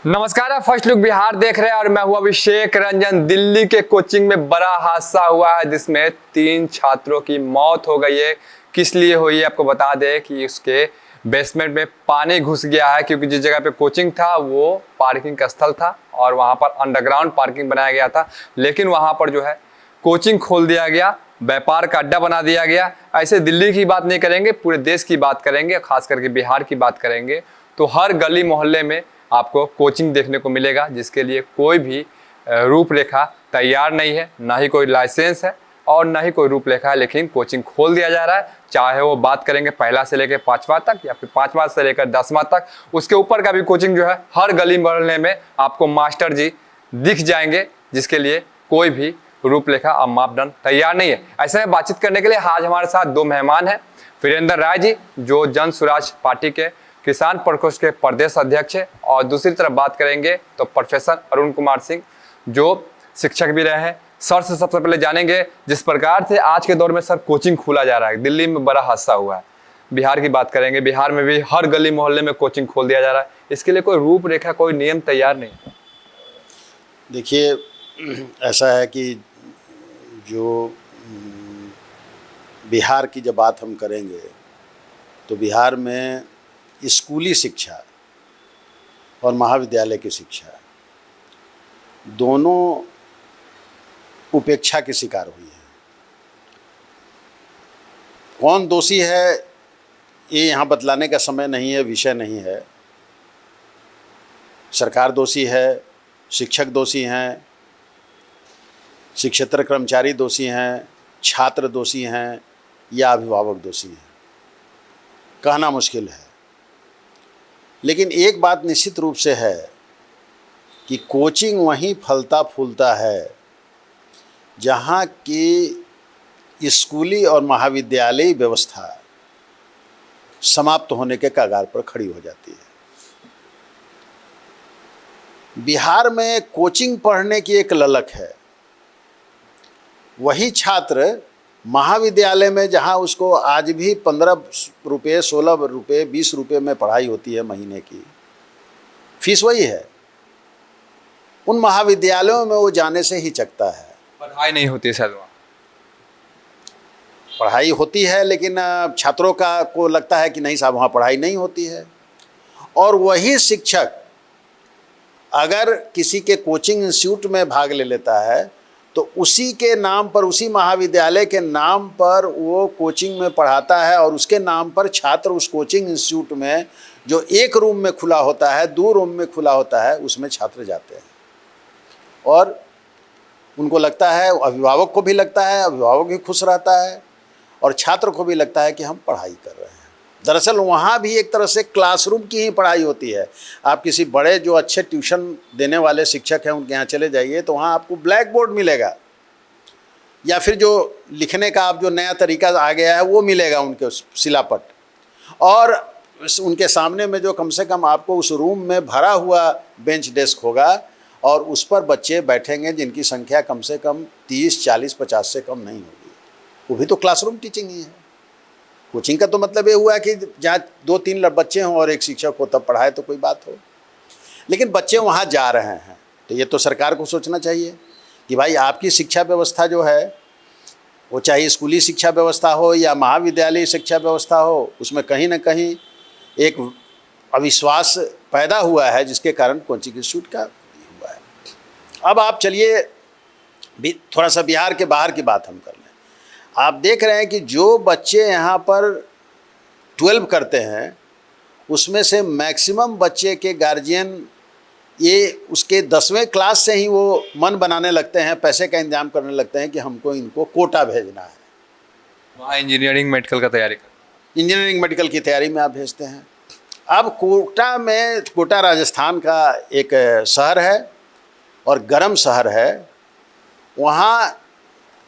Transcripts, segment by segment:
नमस्कार, आप first look Bihar देख रहे हैं और मैं हूं अभिषेक रंजन। दिल्ली के कोचिंग में बड़ा हादसा हुआ है जिसमें 3 छात्रों की मौत हो गई है। किस लिए हुई है आपको बता दें कि उसके बेसमेंट में पानी घुस गया है, क्योंकि जिस जगह पे कोचिंग था वो पार्किंग का स्थल था और वहां पर अंडरग्राउंड पार्किंग बनाया गया था, लेकिन वहां पर जो है कोचिंग खोल दिया गया, व्यापार का अड्डा बना दिया गया। ऐसे दिल्ली की बात नहीं करेंगे, पूरे देश की बात करेंगे, खास करके बिहार की बात करेंगे तो हर गली मोहल्ले में आपको कोचिंग देखने को मिलेगा जिसके लिए कोई भी रूपरेखा तैयार नहीं है, ना ही कोई लाइसेंस है और ना ही कोई रूपरेखा है, लेकिन कोचिंग खोल दिया जा रहा है। चाहे वो बात करेंगे पहला से लेकर 5वां तक या फिर 5वां से लेकर 10वां तक, उसके ऊपर का भी कोचिंग जो है हर गली मोहल्ले में आपको मास्टर जी दिख जाएंगे जिसके लिए कोई भी रूपरेखा और मापदंड तैयार नहीं है। ऐसे में बातचीत करने के लिए आज हमारे साथ 2 मेहमान हैं। वीरेंद्र राय जी जो जन स्वराज पार्टी के किसान प्रकोष्ठ के प्रदेश अध्यक्ष है, और दूसरी तरफ बात करेंगे तो प्रोफेसर अरुण कुमार सिंह जो शिक्षक भी रहे हैं। सर से सबसे पहले जानेंगे, जिस प्रकार से आज के दौर में सर कोचिंग खोला जा रहा है, दिल्ली में बड़ा हादसा हुआ है, बिहार की बात करेंगे, बिहार में भी हर गली मोहल्ले में कोचिंग खोल दिया जा रहा है, इसके लिए कोई रूपरेखा कोई नियम तैयार नहीं। देखिए, ऐसा है कि जो बिहार की जब बात हम करेंगे तो बिहार में स्कूली शिक्षा और महाविद्यालय की शिक्षा दोनों उपेक्षा की शिकार हुई है। कौन दोषी है ये यहाँ बतलाने का समय नहीं है, विषय नहीं है। सरकार दोषी है, शिक्षक दोषी हैं, शिक्षेतर कर्मचारी दोषी हैं, छात्र दोषी हैं या अभिभावक दोषी हैं, कहना मुश्किल है। लेकिन एक बात निश्चित रूप से है कि कोचिंग वहीं फलता फूलता है जहाँ की स्कूली और महाविद्यालयी व्यवस्था समाप्त होने के कगार पर खड़ी हो जाती है। बिहार में कोचिंग पढ़ने की एक ललक है, वही छात्र महाविद्यालय में जहाँ उसको आज भी 15 रुपये, 16 रुपये, 20 रुपये में पढ़ाई होती है महीने की, फीस वही है, उन महाविद्यालयों में वो जाने से ही चकता है। पढ़ाई नहीं होती शायद वहाँ, पढ़ाई होती है लेकिन छात्रों का को लगता है कि नहीं साहब वहाँ पढ़ाई नहीं होती है। और वही शिक्षक अगर किसी के कोचिंग इंस्टीट्यूट में भाग ले लेता है तो उसी के नाम पर, उसी महाविद्यालय के नाम पर वो कोचिंग में पढ़ाता है और उसके नाम पर छात्र उस कोचिंग इंस्टीट्यूट में जो 1 रूम में खुला होता है, 2 रूम में खुला होता है, उसमें छात्र जाते हैं और उनको लगता है, अभिभावक को भी लगता है, अभिभावक भी खुश रहता है और छात्र को भी लगता है कि हम पढ़ाई कर रहे हैं। दरअसल वहाँ भी एक तरह से क्लासरूम की ही पढ़ाई होती है। आप किसी बड़े जो अच्छे ट्यूशन देने वाले शिक्षक हैं उनके यहाँ चले जाइए तो वहाँ आपको ब्लैक बोर्ड मिलेगा या फिर जो लिखने का आप जो नया तरीका आ गया है वो मिलेगा, उनके शिलापट, और उनके सामने में जो कम से कम आपको उस रूम में भरा हुआ बेंच डेस्क होगा और उस पर बच्चे बैठेंगे जिनकी संख्या कम से कम 30, 40, 50 से कम नहीं होगी। वो भी तो क्लासरूम टीचिंग ही है। कोचिंग का तो मतलब ये हुआ कि जहाँ 2-3 बच्चे हों और एक शिक्षक हो तब पढ़ाए तो कोई बात हो, लेकिन बच्चे वहाँ जा रहे हैं तो ये तो सरकार को सोचना चाहिए कि भाई आपकी शिक्षा व्यवस्था जो है वो चाहे स्कूली शिक्षा व्यवस्था हो या महाविद्यालयी शिक्षा व्यवस्था हो, उसमें कहीं ना कहीं एक अविश्वास पैदा हुआ है जिसके कारण कोचिंग इंस्टीट्यूट का हुआ है। अब आप चलिए थोड़ा सा बिहार के बाहर की बात हम कर लें। आप देख रहे हैं कि जो बच्चे यहाँ पर 12 करते हैं उसमें से मैक्सिमम बच्चे के गार्जियन ये उसके 10वें क्लास से ही वो मन बनाने लगते हैं, पैसे का इंतजाम करने लगते हैं कि हमको इनको कोटा भेजना है। वहाँ इंजीनियरिंग मेडिकल का तैयारी कर, इंजीनियरिंग मेडिकल की तैयारी में आप भेजते हैं। अब कोटा राजस्थान का एक शहर है और गर्म शहर है। वहाँ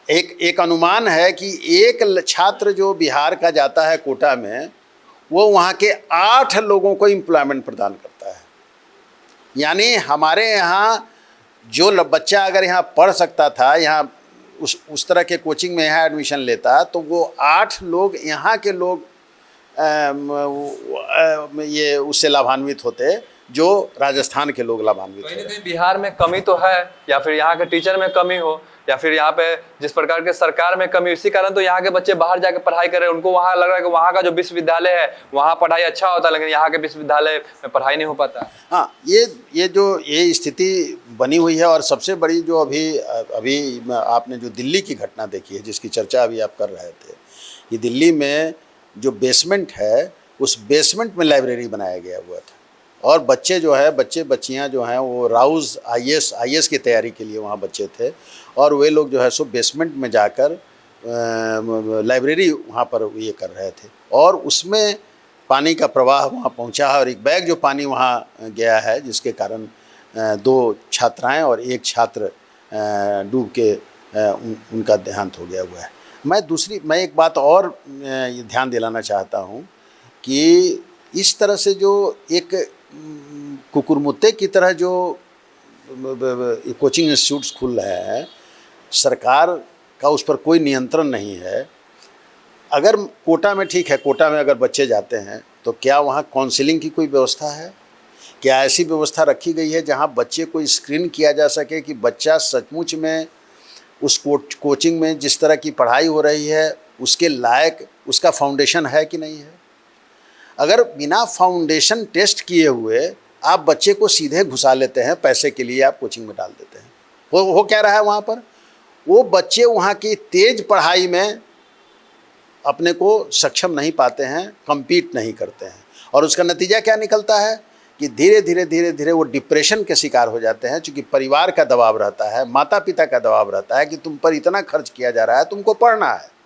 एक अनुमान है कि एक छात्र जो बिहार का जाता है कोटा में, वो वहाँ के 8 लोगों को एम्प्लॉयमेंट प्रदान करता है। यानी हमारे यहाँ जो बच्चा अगर यहाँ पढ़ सकता था, यहाँ उस तरह के कोचिंग में यहाँ एडमिशन लेता, तो वो 8 लोग यहाँ के लोग ये उससे लाभान्वित होते जो राजस्थान के लोग लाभान्वित कहीं हो ना रहे हैं। कहीं बिहार में कमी तो है, या फिर यहाँ के टीचर में कमी हो, या फिर यहाँ पे जिस प्रकार के सरकार में कमी, इसी कारण तो यहाँ के बच्चे बाहर जाके पढ़ाई कर रहे हैं। उनको वहाँ लग रहा है कि वहाँ का जो विश्वविद्यालय है वहाँ पढ़ाई अच्छा होता है, लेकिन यहाँ के विश्वविद्यालय में पढ़ाई नहीं हो पाता है। हाँ, ये स्थिति बनी हुई है। और सबसे बड़ी जो अभी आपने जो दिल्ली की घटना देखी है, जिसकी चर्चा अभी आप कर रहे थे, कि दिल्ली में जो बेसमेंट है उस बेसमेंट में लाइब्रेरी बनाया गया हुआ था, और बच्चे जो है बच्चे बच्चियां जो हैं वो राउज़ आईएएस की तैयारी के लिए वहाँ बच्चे थे, और वे लोग जो है सो बेसमेंट में जाकर लाइब्रेरी वहाँ पर ये कर रहे थे, और उसमें पानी का प्रवाह वहाँ पहुँचा है, और एक बैग जो पानी वहाँ गया है, जिसके कारण 2 छात्राएं और 1 छात्र डूब के उनका देहांत हो गया हुआ है। मैं एक बात और ध्यान दिलाना चाहता हूँ कि इस तरह से जो एक कुकुरमुत्ते की तरह जो कोचिंग इंस्टीट्यूट्स खुल रहे हैं, सरकार का उस पर कोई नियंत्रण नहीं है। अगर कोटा में, ठीक है, कोटा में अगर बच्चे जाते हैं तो क्या वहाँ काउंसलिंग की कोई व्यवस्था है? क्या ऐसी व्यवस्था रखी गई है जहाँ बच्चे को स्क्रीन किया जा सके कि बच्चा सचमुच में उस कोचिंग में जिस तरह की पढ़ाई हो रही है उसके लायक उसका फाउंडेशन है कि नहीं है? अगर बिना फाउंडेशन टेस्ट किए हुए आप बच्चे को सीधे घुसा लेते हैं, पैसे के लिए आप कोचिंग में डाल देते हैं, हो क्या रहा है वहाँ पर? वो बच्चे वहाँ की तेज पढ़ाई में अपने को सक्षम नहीं पाते हैं, compete नहीं करते हैं, और उसका नतीजा क्या निकलता है कि धीरे धीरे वो डिप्रेशन के शिकार हो जाते हैं। चूँकि परिवार का दबाव रहता है, माता पिता का दबाव रहता है कि तुम पर इतना खर्च किया जा रहा है, तुमको पढ़ना है।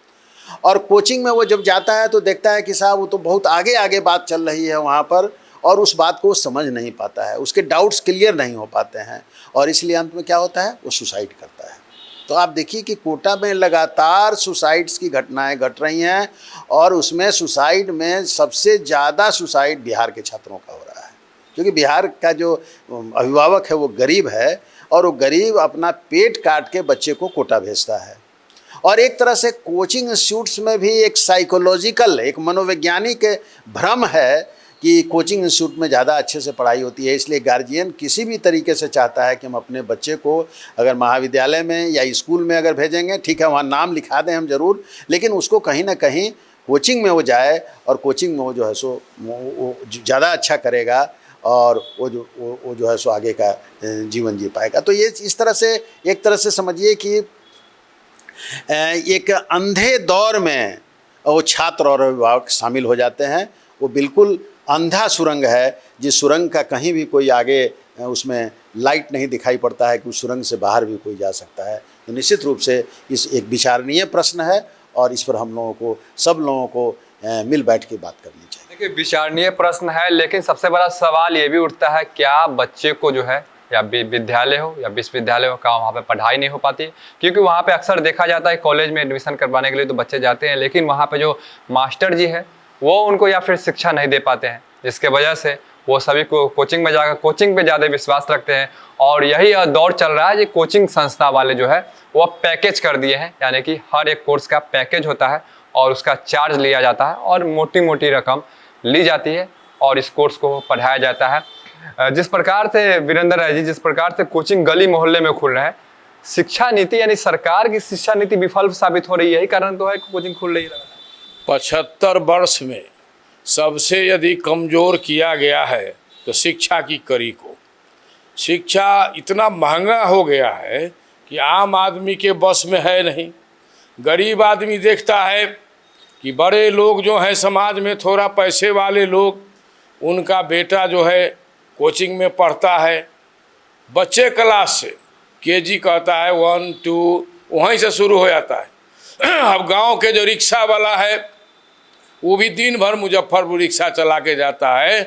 और कोचिंग में वो जब जाता है तो देखता है कि साहब वो तो बहुत आगे बात चल रही है वहाँ पर, और उस बात को समझ नहीं पाता है, उसके डाउट्स क्लियर नहीं हो पाते हैं, और इसलिए अंत में क्या होता है, वो सुसाइड करता है। तो आप देखिए कि कोटा में लगातार सुसाइड्स की घटनाएं घट रही हैं, और उसमें सुसाइड में सबसे ज़्यादा सुसाइड बिहार के छात्रों का हो रहा है, क्योंकि बिहार का जो अभिभावक है वो गरीब है, और वो गरीब अपना पेट काट के बच्चे को कोटा भेजता है। और एक तरह से कोचिंग इंस्टीट्यूट्स में भी एक साइकोलॉजिकल, एक मनोवैज्ञानिक भ्रम है कि कोचिंग इंस्टीट्यूट में ज़्यादा अच्छे से पढ़ाई होती है, इसलिए गार्जियन किसी भी तरीके से चाहता है कि हम अपने बच्चे को अगर महाविद्यालय में या स्कूल में अगर भेजेंगे, ठीक है, वहाँ नाम लिखा दें हम ज़रूर, लेकिन उसको कहीं ना कहीं कोचिंग में वो जाए, और कोचिंग में वो जो है सो वो ज़्यादा अच्छा करेगा, और वो जो है सो आगे का जीवन जी पाएगा। तो ये इस तरह से, एक तरह से समझिए कि एक अंधे दौर में वो छात्र और अभिभावक शामिल हो जाते हैं। वो बिल्कुल अंधा सुरंग है, जिस सुरंग का कहीं भी कोई आगे उसमें लाइट नहीं दिखाई पड़ता है कि उस सुरंग से बाहर भी कोई जा सकता है। तो निश्चित रूप से इस एक विचारणीय प्रश्न है, और इस पर हम लोगों को, सब लोगों को मिल बैठ के बात करनी चाहिए। देखिए, विचारणीय प्रश्न है, लेकिन सबसे बड़ा सवाल ये भी उठता है, क्या बच्चे को जो है, या विद्यालय हो या विश्वविद्यालय हो, का वहाँ पे पढ़ाई नहीं हो पाती? क्योंकि वहाँ पे अक्सर देखा जाता है कॉलेज में एडमिशन करवाने के लिए तो बच्चे जाते हैं, लेकिन वहाँ पे जो मास्टर जी है वो उनको या फिर शिक्षा नहीं दे पाते हैं, जिसके वजह से वो सभी को कोचिंग में जाकर कोचिंग पे ज़्यादा विश्वास रखते हैं। और यही दौर चल रहा है कि कोचिंग संस्था वाले जो है वो पैकेज कर दिए हैं, यानी कि हर एक कोर्स का पैकेज होता है और उसका चार्ज लिया जाता है, और मोटी मोटी रकम ली जाती है और इस कोर्स को पढ़ाया जाता है। जिस प्रकार से वीरेंद्र राय जी, जिस प्रकार से कोचिंग गली मोहल्ले में खुल रहा है, शिक्षा नीति यानी सरकार की शिक्षा नीति विफल साबित हो रही है, यही कारण तो है कि कोचिंग खुल रही है। 75 वर्ष में सबसे यदि कमज़ोर किया गया है तो शिक्षा की कड़ी को। शिक्षा इतना महंगा हो गया है कि आम आदमी के बस में है नहीं। गरीब आदमी देखता है कि बड़े लोग जो हैं समाज में, थोड़ा पैसे वाले लोग, उनका बेटा जो है कोचिंग में पढ़ता है, बच्चे क्लास से केजी कहता है 1 2 वहीं से शुरू हो जाता है। अब गांव के जो रिक्शा वाला है वो भी दिन भर मुजफ्फरपुर रिक्शा चला के जाता है,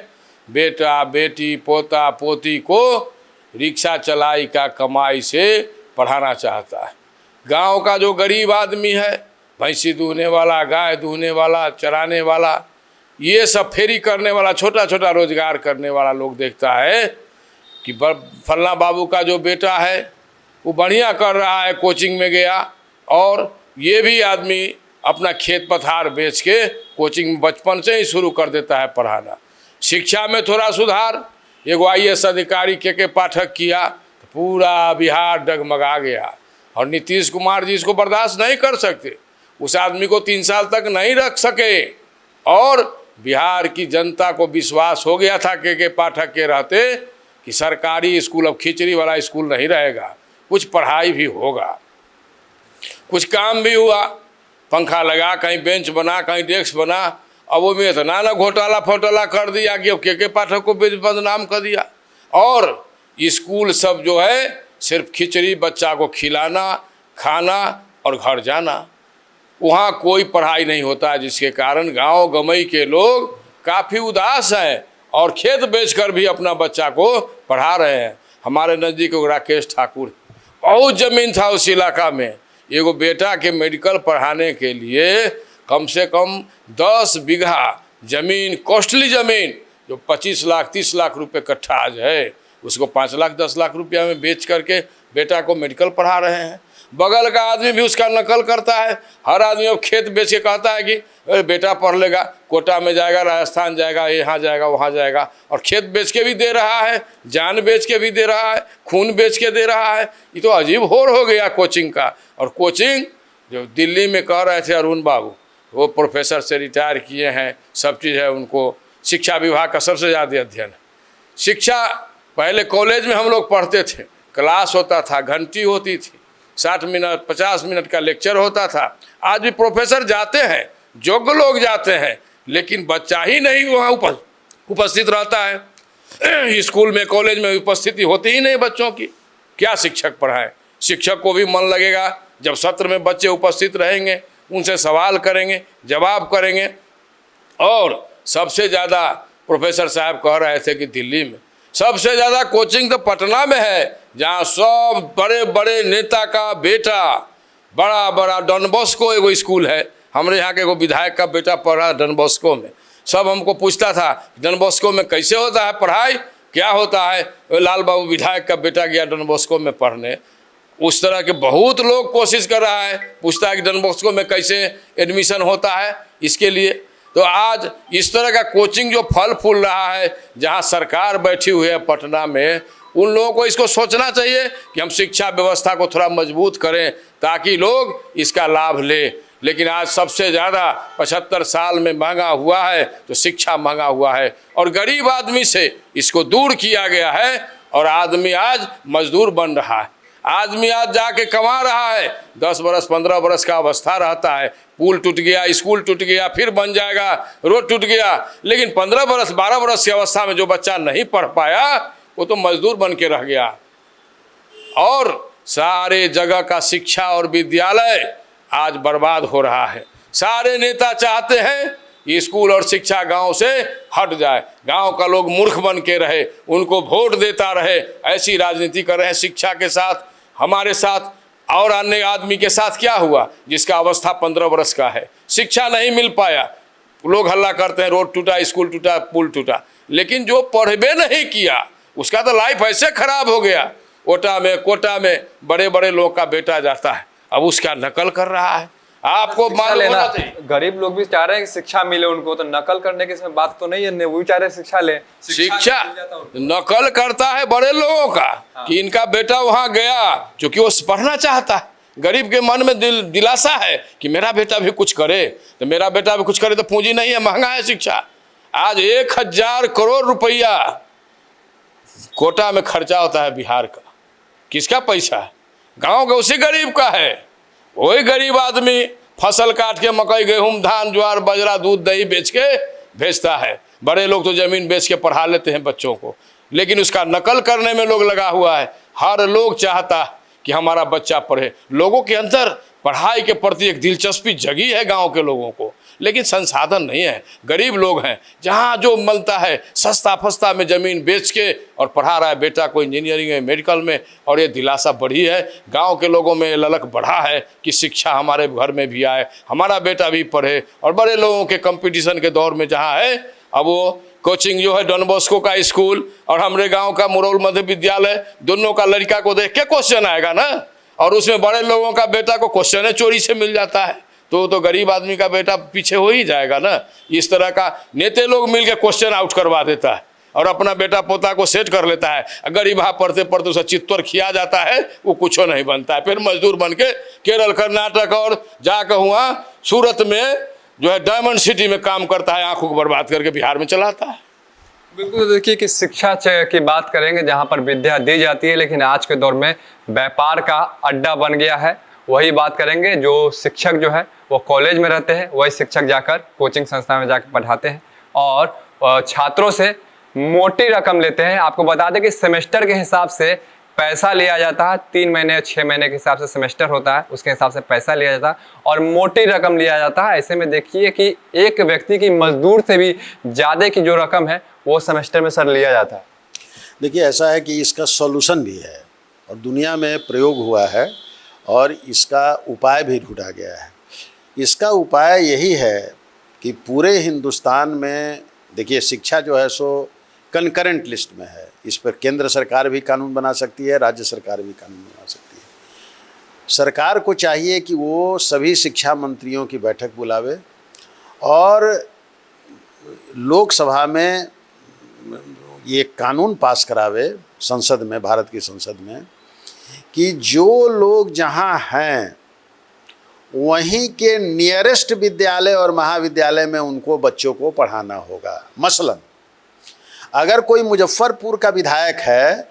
बेटा बेटी पोता पोती को रिक्शा चलाई का कमाई से पढ़ाना चाहता है। गांव का जो गरीब आदमी है, भैंसी दूहने वाला, गाय दूहने वाला, चराने वाला, ये सब फेरी करने वाला, छोटा छोटा रोजगार करने वाला लोग देखता है कि फलना बाबू का जो बेटा है वो बढ़िया कर रहा है, कोचिंग में गया, और ये भी आदमी अपना खेत पथार बेच के कोचिंग बचपन से ही शुरू कर देता है पढ़ाना। शिक्षा में थोड़ा सुधार, एगो IAS अधिकारी के पाठक किया तो पूरा बिहार डगमगा गया। और नीतीश कुमार जी इसको बर्दाश्त नहीं कर सकते, उस आदमी को 3 साल तक नहीं रख सके। और बिहार की जनता को विश्वास हो गया था के पाठक के रहते कि सरकारी स्कूल अब खिचड़ी वाला स्कूल नहीं रहेगा, कुछ पढ़ाई भी होगा, कुछ काम भी हुआ। पंखा लगा, कहीं बेंच बना, कहीं डेस्क बना। अब वो में इतना ना घोटाला फोटाला कर दिया कि अब के पाठक को बदनाम कर दिया। और स्कूल सब जो है सिर्फ खिचड़ी, बच्चा को खिलाना, खाना और घर जाना, वहाँ कोई पढ़ाई नहीं होता है, जिसके कारण गांव गमई के लोग काफ़ी उदास हैं और खेत बेचकर भी अपना बच्चा को पढ़ा रहे हैं। हमारे नज़दीक राकेश ठाकुर, बहुत ज़मीन था उस इलाका में, एगो बेटा के मेडिकल पढ़ाने के लिए कम से कम 10 बीघा ज़मीन, कॉस्टली ज़मीन जो 25 लाख 30 लाख रुपए कट्ठा आज है, उसको 5 लाख 10 लाख रुपया में बेच करके बेटा को मेडिकल पढ़ा रहे हैं। बगल का आदमी भी उसका नकल करता है। हर आदमी अब खेत बेच के कहता है कि अरे बेटा पढ़ लेगा, कोटा में जाएगा, राजस्थान जाएगा, यहाँ जाएगा, वहाँ जाएगा, और खेत बेच के भी दे रहा है, जान बेच के भी दे रहा है, खून बेच के दे रहा है। ये तो अजीब होर हो गया कोचिंग का। और कोचिंग जो दिल्ली में कह रहे थे अरुण बाबू, वो प्रोफेसर से रिटायर किए हैं, सब चीज़ है, उनको शिक्षा विभाग का सबसे ज़्यादा अध्ययन। शिक्षा पहले कॉलेज में हम लोग पढ़ते थे, क्लास होता था, घंटी होती थी, 60 मिनट 50 मिनट का लेक्चर होता था। आज भी प्रोफेसर जाते हैं, योग्य लोग जाते हैं, लेकिन बच्चा ही नहीं वहाँ उपस्थित रहता है। स्कूल में कॉलेज में उपस्थिति होती ही नहीं बच्चों की। क्या शिक्षक पढ़ाएं? शिक्षक को भी मन लगेगा जब सत्र में बच्चे उपस्थित रहेंगे, उनसे सवाल करेंगे, जवाब करेंगे। और सबसे ज़्यादा प्रोफेसर साहब कह रहे थे कि दिल्ली में सबसे ज़्यादा कोचिंग तो पटना में है, जहाँ सब बड़े बड़े नेता का बेटा, बड़ा बड़ा डॉन बॉस्को एगो स्कूल है, हमारे यहाँ के एगो विधायक का बेटा पढ़ रहा है डॉन बॉस्को में। सब हमको पूछता था डॉन बॉस्को में कैसे होता है पढ़ाई, क्या होता है। लाल बाबू विधायक का बेटा गया डॉन बॉस्को में पढ़ने। उस तरह के बहुत लोग कोशिश कर रहा है, पूछता है कि डॉन बॉस्को में कैसे एडमिशन होता है। इसके लिए तो आज इस तरह का कोचिंग जो फल फूल रहा है, जहां सरकार बैठी हुई है पटना में, उन लोगों को इसको सोचना चाहिए कि हम शिक्षा व्यवस्था को थोड़ा मजबूत करें ताकि लोग इसका लाभ लें। लेकिन आज सबसे ज़्यादा 75 साल में महंगा हुआ है तो शिक्षा महंगा हुआ है, और गरीब आदमी से इसको दूर किया गया है, और आदमी आज मजदूर बन रहा है। आदमी आज जाके कमा रहा है, 10 बरस 15 बरस का अवस्था रहता है, पुल टूट गया, स्कूल टूट गया, फिर बन जाएगा, रोड टूट गया। लेकिन 15 बरस 12 बरस की अवस्था में जो बच्चा नहीं पढ़ पाया वो तो मजदूर बन के रह गया। और सारे जगह का शिक्षा और विद्यालय आज बर्बाद हो रहा है। सारे नेता चाहते हैं कि स्कूल और शिक्षा गांव से हट जाए, गांव का लोग मूर्ख बन के रहे, उनको वोट देता रहे, ऐसी राजनीति कर रहे हैं। शिक्षा के साथ, हमारे साथ और अन्य आदमी के साथ क्या हुआ जिसका अवस्था 15 बरस का है, शिक्षा नहीं मिल पाया। लोग हल्ला करते हैं रोड टूटा, स्कूल टूटा, पुल टूटा, लेकिन जो पढ़बे नहीं किया उसका तो लाइफ ऐसे खराब हो गया। कोटा में बड़े बड़े लोग का बेटा जाता है, अब उसका नकल कर रहा है। आपको मालूम होना चाहिए, गरीब लोग भी चाह रहे हैं कि शिक्षा मिले उनको, तो नकल करने की इसमें बात तो नहीं है, वो भी चाह रहे हैं शिक्षा ले। शिक्षा नकल करता है बड़े लोगों का। हाँ। कि इनका बेटा वहां गया क्योंकि वो पढ़ना चाहता है। गरीब के मन में दिलासा है कि मेरा बेटा भी कुछ करे, तो मेरा बेटा भी कुछ करे, तो पूंजी नहीं है, महंगा है शिक्षा। आज 1000 करोड़ रुपया कोटा में खर्चा होता है बिहार का। किसका पैसा है? गांव का उसी गरीब का है। वही गरीब आदमी फसल काट के मकई, गेहूं, धान, ज्वार, बाजरा, दूध, दही बेच के भेजता है। बड़े लोग तो जमीन बेच के पढ़ा लेते हैं बच्चों को, लेकिन उसका नकल करने में लोग लगा हुआ है। हर लोग चाहता है कि हमारा बच्चा पढ़े। लोगों के अंदर पढ़ाई के प्रति एक दिलचस्पी जगी है गांव के लोगों को, लेकिन संसाधन नहीं है। गरीब लोग हैं, जहां जो मिलता है सस्ता फस्ता में ज़मीन बेच के और पढ़ा रहा है बेटा को इंजीनियरिंग में, मेडिकल में। और ये दिलासा बढ़ी है, गांव के लोगों में ललक बढ़ा है कि शिक्षा हमारे घर में भी आए, हमारा बेटा भी पढ़े। और बड़े लोगों के कंपटीशन के दौर में जहाँ है, अब वो कोचिंग जो है डॉन बॉस्को का स्कूल और हमारे गाँव का मुरौल मध्य विद्यालय, दोनों का लड़का को देख के क्वेश्चन आएगा ना, और उसमें बड़े लोगों का बेटा को क्वेश्चन चोरी से मिल जाता है, तो गरीब आदमी का बेटा पीछे हो ही जाएगा ना। इस तरह का नेते लोग मिलकर क्वेश्चन आउट करवा देता है, और अपना बेटा पोता को सेट कर लेता है। गरीबा पढ़ते पढ़ते उसे चित्तर खिया जाता है, वो कुछ नहीं बनता है। फिर मजदूर बन के केरल, कर्नाटक और जाकर हुआ सूरत में जो है डायमंड सिटी में काम करता है, आंखों को बर्बाद करके बिहार में चलाता है। बिल्कुल। देखिए कि शिक्षा की बात करेंगे जहाँ पर विद्या दी जाती है, लेकिन आज के दौर में व्यापार का अड्डा बन गया है। वही बात करेंगे, जो शिक्षक जो है वो कॉलेज में रहते हैं, वही शिक्षक जाकर कोचिंग संस्था में जाकर पढ़ाते हैं और छात्रों से मोटी रकम लेते हैं। आपको बता दें कि सेमेस्टर के हिसाब से पैसा लिया जाता है, 3 महीने 6 महीने के हिसाब से सेमेस्टर होता है, उसके हिसाब से पैसा लिया जाता है और मोटी रकम लिया जाता है। ऐसे में देखिए कि एक व्यक्ति की मजदूर से भी ज़्यादा की जो रकम है वो सेमेस्टर में सर लिया जाता है। देखिए, ऐसा है कि इसका सॉल्यूशन भी है और दुनिया में प्रयोग हुआ है और इसका उपाय भी ढूंढा गया है। इसका उपाय यही है कि पूरे हिंदुस्तान में देखिए शिक्षा जो है सो कंकरेंट लिस्ट में है। इस पर केंद्र सरकार भी कानून बना सकती है, राज्य सरकार भी कानून बना सकती है। सरकार को चाहिए कि वो सभी शिक्षा मंत्रियों की बैठक बुलावे और लोकसभा में ये कानून पास करावे, संसद में, भारत की संसद में, कि जो लोग जहाँ हैं वहीं के नियरेस्ट विद्यालय और महाविद्यालय में उनको बच्चों को पढ़ाना होगा। मसलन अगर कोई मुजफ्फरपुर का विधायक है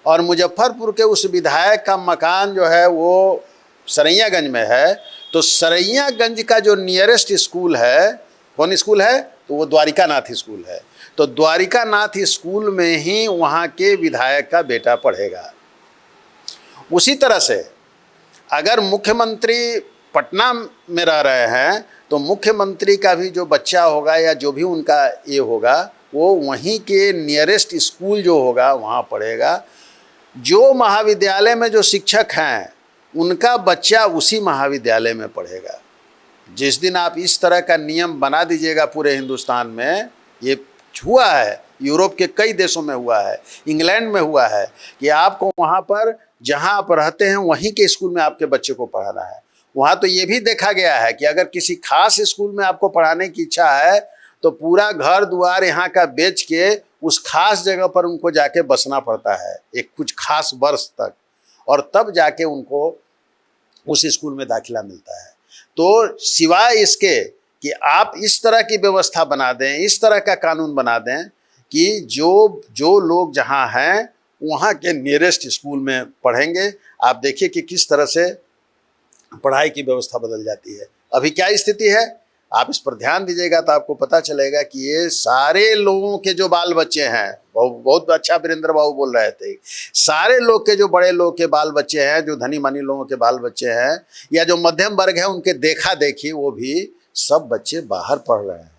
और मुजफ्फरपुर के उस विधायक का मकान जो है वो सरैयागंज में है, तो सरैयागंज का जो नियरेस्ट स्कूल है, कौन स्कूल है, तो वो द्वारिका नाथ स्कूल है। तो द्वारिका नाथ स्कूल में ही वहाँ के विधायक का बेटा पढ़ेगा। उसी तरह से अगर मुख्यमंत्री पटना में रह रहे हैं तो मुख्यमंत्री का भी जो बच्चा होगा या जो भी उनका ये होगा वो वहीं के नियरेस्ट स्कूल जो होगा वहाँ पढ़ेगा। जो महाविद्यालय में जो शिक्षक हैं उनका बच्चा उसी महाविद्यालय में पढ़ेगा। जिस दिन आप इस तरह का नियम बना दीजिएगा पूरे हिंदुस्तान में, ये हुआ है, यूरोप के कई देशों में हुआ है, इंग्लैंड में हुआ है, कि आपको वहाँ पर जहाँ आप रहते हैं वहीं के स्कूल में आपके बच्चे को पढ़ाना है। वहाँ तो ये भी देखा गया है कि अगर किसी खास स्कूल में आपको पढ़ाने की इच्छा है तो पूरा घर द्वार यहाँ का बेच के उस खास जगह पर उनको जाके बसना पड़ता है एक कुछ खास वर्ष तक, और तब जाके उनको उस स्कूल में दाखिला मिलता है। तो सिवाय इसके कि आप इस तरह की व्यवस्था बना दें, इस तरह का कानून बना दें कि जो लोग जहाँ हैं वहाँ के नियरेस्ट स्कूल में पढ़ेंगे, आप देखिए कि किस तरह से पढ़ाई की व्यवस्था बदल जाती है। अभी क्या स्थिति है, आप इस पर ध्यान दीजिएगा तो आपको पता चलेगा कि ये सारे लोगों के जो बाल बच्चे हैं, बहुत अच्छा वीरेंद्र बाबू बोल रहे थे, सारे लोग के जो बड़े लोग के बाल बच्चे हैं, जो धनी मानी लोगों के बाल बच्चे हैं या जो मध्यम वर्ग है, उनके देखा देखी वो भी सब बच्चे बाहर पढ़ रहे हैं।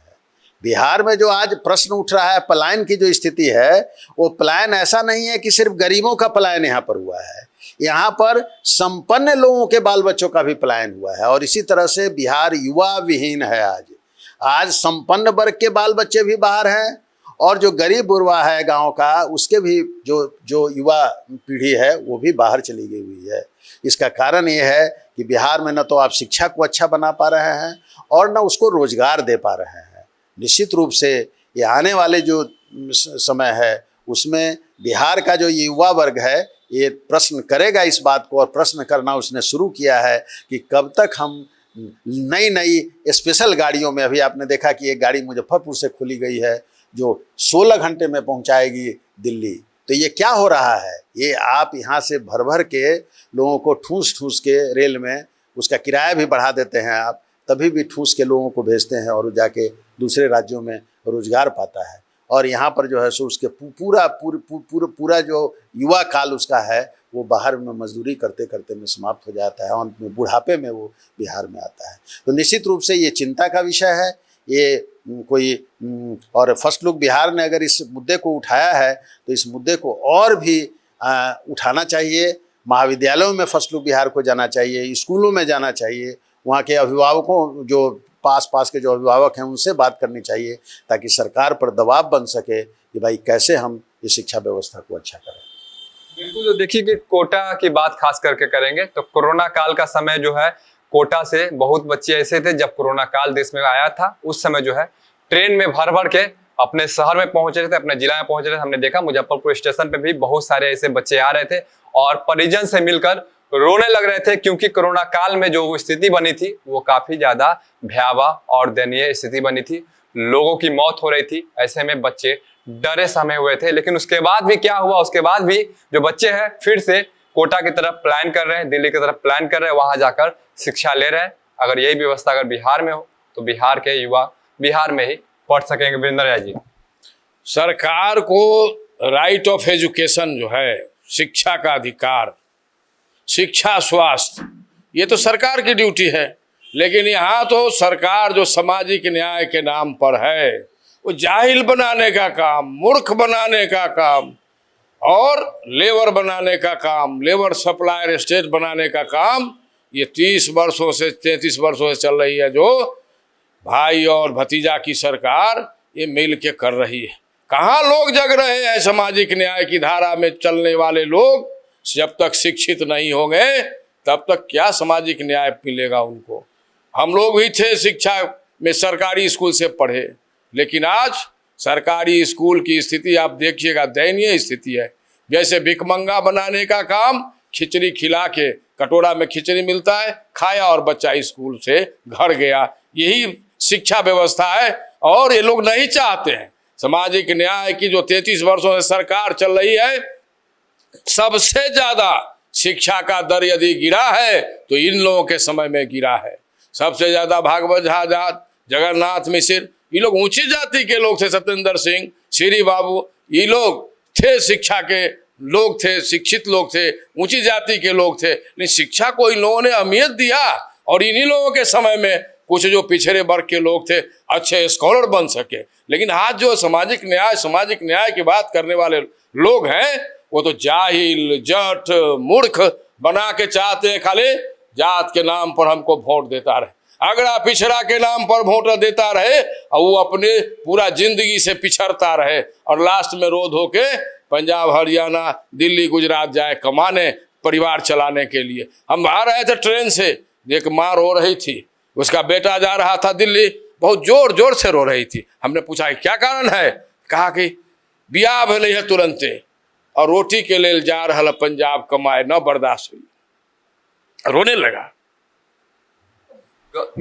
बिहार में जो आज प्रश्न उठ रहा है, पलायन की जो स्थिति है, वो पलायन ऐसा नहीं है कि सिर्फ गरीबों का पलायन यहाँ पर हुआ है, यहाँ पर संपन्न लोगों के बाल बच्चों का भी पलायन हुआ है। और इसी तरह से बिहार युवा विहीन है। आज संपन्न वर्ग के बाल बच्चे भी बाहर हैं और जो गरीब बुरवा है गांव का, उसके भी जो युवा पीढ़ी है वो भी बाहर चली गई हुई है। इसका कारण ये है कि बिहार में न तो आप शिक्षा को अच्छा बना पा रहे हैं और न उसको रोजगार दे पा रहे हैं। निश्चित रूप से ये आने वाले जो समय है उसमें बिहार का जो युवा वर्ग है ये प्रश्न करेगा इस बात को, और प्रश्न करना उसने शुरू किया है कि कब तक हम नई नई स्पेशल गाड़ियों में, अभी आपने देखा कि एक गाड़ी मुजफ्फरपुर से खुली गई है जो 16 घंटे में पहुंचाएगी दिल्ली। तो ये क्या हो रहा है, ये आप यहाँ से भर भर के लोगों को ठूस के रेल में उसका किराया भी बढ़ा देते हैं आप, तभी भी ठूस के लोगों को भेजते हैं और वो जाके दूसरे राज्यों में रोजगार पाता है। और यहाँ पर जो है सो उसके पूरा जो युवा काल उसका है वो बाहर में मजदूरी करते करते में समाप्त हो जाता है और बुढ़ापे में वो बिहार में आता है। तो निश्चित रूप से ये चिंता का विषय है। ये कोई और फर्स्ट लुक बिहार ने अगर इस मुद्दे को उठाया है तो इस मुद्दे को और भी उठाना चाहिए। महाविद्यालयों में फर्स्ट लुक बिहार को जाना चाहिए, स्कूलों में जाना चाहिए, वहाँ के अभिभावकों जो पास के जो अभिभावक हैं उनसे बात करनी चाहिए ताकि सरकार पर दबाव बन सके कि भाई कैसे हम इस शिक्षा व्यवस्था को अच्छा करें। बिल्कुल। तो देखिए कि कोटा की बात खास करके करेंगे तो कोरोना काल का समय जो है, कोटा से बहुत बच्चे ऐसे थे, जब कोरोना काल देश में आया था उस समय जो है ट्रेन में भर भर के अपने शहर में पहुंच रहे थे, अपने जिला में पहुंच रहे थे। हमने देखा मुजफ्फरपुर स्टेशन पे भी बहुत सारे ऐसे बच्चे आ रहे थे और परिजन से मिलकर रोने लग रहे थे, क्योंकि कोरोना काल में जो स्थिति बनी थी वो काफी ज्यादा भयावह और दयनीय स्थिति बनी थी। लोगों की मौत हो रही थी। ऐसे में बच्चे डरे सहमे हुए थे। लेकिन उसके बाद भी क्या हुआ, उसके बाद भी जो बच्चे हैं फिर से कोटा की तरफ प्लान कर रहे हैं, दिल्ली की तरफ प्लान कर रहे हैं, वहां जाकर शिक्षा ले रहे हैं। अगर यही व्यवस्था अगर बिहार में हो तो बिहार के युवा बिहार में ही पढ़ सकेंगे। वीरेंद्र राय जी, सरकार को राइट ऑफ एजुकेशन जो है, शिक्षा का अधिकार, शिक्षा, स्वास्थ्य, ये तो सरकार की ड्यूटी है। लेकिन यहाँ तो सरकार जो सामाजिक न्याय के नाम पर है, वो जाहिल बनाने का काम, मूर्ख बनाने का काम और लेबर बनाने का काम, लेबर सप्लायर स्टेट बनाने का काम ये 30 वर्षों से 33 वर्षों से चल रही है, जो भाई और भतीजा की सरकार ये मिल के कर रही है। कहाँ लोग जग रहे हैं? सामाजिक न्याय की धारा में चलने वाले लोग जब तक शिक्षित नहीं होंगे तब तक क्या सामाजिक न्याय मिलेगा उनको। हम लोग भी थे शिक्षा में, सरकारी स्कूल से पढ़े, लेकिन आज सरकारी स्कूल की स्थिति आप देखिएगा, दयनीय स्थिति है। जैसे भिखमंगा बनाने का काम, खिचड़ी खिला के, कटोरा में खिचड़ी मिलता है, खाया और बच्चा स्कूल से घर गया, यही शिक्षा व्यवस्था है। और ये लोग नहीं चाहते हैं सामाजिक न्याय की जो 33 वर्षों से सरकार चल रही है। सबसे ज्यादा शिक्षा का दर यदि गिरा है तो इन लोगों के समय में गिरा है। सबसे ज्यादा भागवत झा, जगन्नाथ मिश्र, ये लोग ऊंची जाति के लोग थे। सत्येंद्र सिंह, श्री बाबू, ये लोग थे, शिक्षा के लोग थे, शिक्षित लोग थे, ऊंची जाति के लोग थे। लेकिन शिक्षा को इन लोगों ने अहमियत दिया और इन्हीं लोगों के समय में कुछ जो पिछड़े वर्ग के लोग थे अच्छे स्कॉलर बन सके। लेकिन आज जो सामाजिक न्याय की बात करने वाले लोग हैं वो तो जाहिल, जट, मूर्ख बना के चाहते हैं खाली जात के नाम पर हमको वोट देता रहे, अगड़ा पिछड़ा के नाम पर वोट देता रहे और वो अपने पूरा जिंदगी से पिछड़ता रहे और लास्ट में रो धो के पंजाब, हरियाणा, दिल्ली, गुजरात जाए कमाने, परिवार चलाने के लिए। हम आ रहे थे ट्रेन से, एक माँ रो रही थी, उसका बेटा जा रहा था दिल्ली, बहुत जोर जोर से रो रही थी। हमने पूछा क्या कारण है? कहा कि बियाह भले है तुरंते और रोटी के लिए जा रहा पंजाब कमाए, न बर्दाश्त हुई, रोने लगा।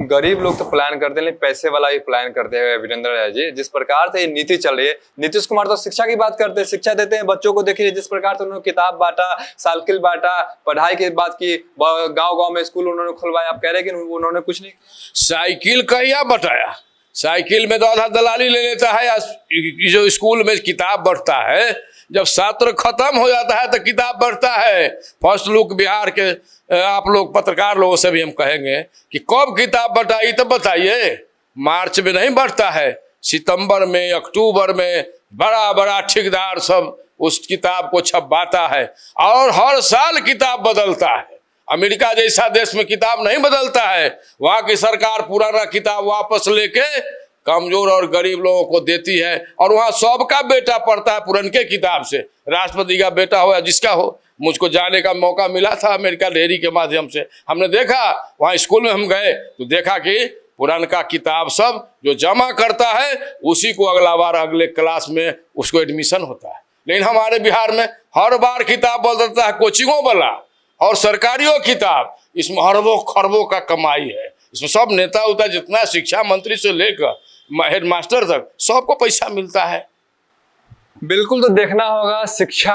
गरीब लोग तो प्लान करते हैं, लेकिन पैसे वाला भी प्लान करते हैं। वीरेंद्र राय जी, जिस प्रकार से ये नीति चल रही है, नीतीश कुमार तो शिक्षा की बात करते हैं, शिक्षा देते हैं बच्चों को। देखिए जिस प्रकार से उन्होंने किताब बांटा, साइकिल बांटा, पढ़ाई की बात की, गांव-गांव में स्कूल उन्होंने खुलवाया। आप कह रहे हैं कि उन्होंने कुछ नहीं, साइकिल का या बटाया, साइकिल में तो आधा दलाली ले लेता है। जो स्कूल में किताब बढ़ता है, जब सत्र खत्म हो जाता है तो किताब बढ़ता है। फर्स्ट लुक बिहार के आप लोग पत्रकार लोगों से भी हम कहेंगे कि कब किताब बटाई तो बताइए। मार्च में नहीं बढ़ता है, सितंबर में, अक्टूबर में बड़ा बड़ा ठेकेदार सब उस किताब को छपवाता है और हर साल किताब बदलता है। अमेरिका जैसा देश में किताब नहीं बदलता है, वहाँ की सरकार पुराना किताब वापस लेके कमजोर और गरीब लोगों को देती है और वहाँ सबका बेटा पढ़ता है पुरनके किताब से, राष्ट्रपति का बेटा हो या जिसका हो। मुझको जाने का मौका मिला था अमेरिका डेयरी के माध्यम से, हमने देखा वहाँ स्कूल में हम गए तो देखा कि पुरानका किताब सब जो जमा करता है उसी को अगला बार अगले क्लास में उसको एडमिशन होता है। लेकिन हमारे बिहार में हर बार किताब बदलता है, कोचिंगों वाला और सरकारियों किताब, इसमें अरबों खरबों का कमाई है। इसमें सब नेता उता जितना शिक्षा मंत्री से लेकर हेडमास्टर तक सबको पैसा मिलता है। बिल्कुल, तो देखना होगा शिक्षा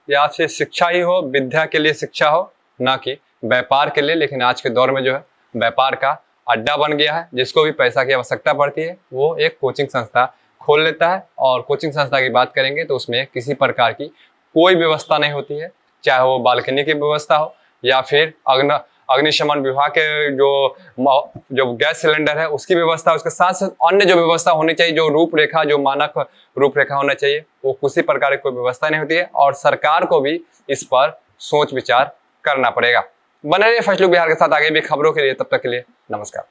या फिर शिक्षा ही हो, विद्या के लिए शिक्षा हो, ना कि व्यापार के लिए। लेकिन आज के दौर में जो है व्यापार का अड्डा बन गया है, जिसको भी पैसा की आवश्यकता पड़ती है वो एक कोचिंग संस्था खोल लेता है। और कोचिंग संस्था की बात करेंगे तो उसमें किसी प्रकार की कोई व्यवस्था नहीं होती है, चाहे वो बालकनी की व्यवस्था हो या फिर अग्निशमन विभाग के जो गैस सिलेंडर है उसकी व्यवस्था, उसके साथ साथ अन्य जो व्यवस्था होनी चाहिए, जो रूपरेखा, जो मानक रूपरेखा होना चाहिए, वो किसी प्रकार की कोई व्यवस्था नहीं होती है। और सरकार को भी इस पर सोच विचार करना पड़ेगा। बने रहिए फर्स्ट लुक बिहार के साथ आगे भी खबरों के लिए। तब तक के लिए नमस्कार।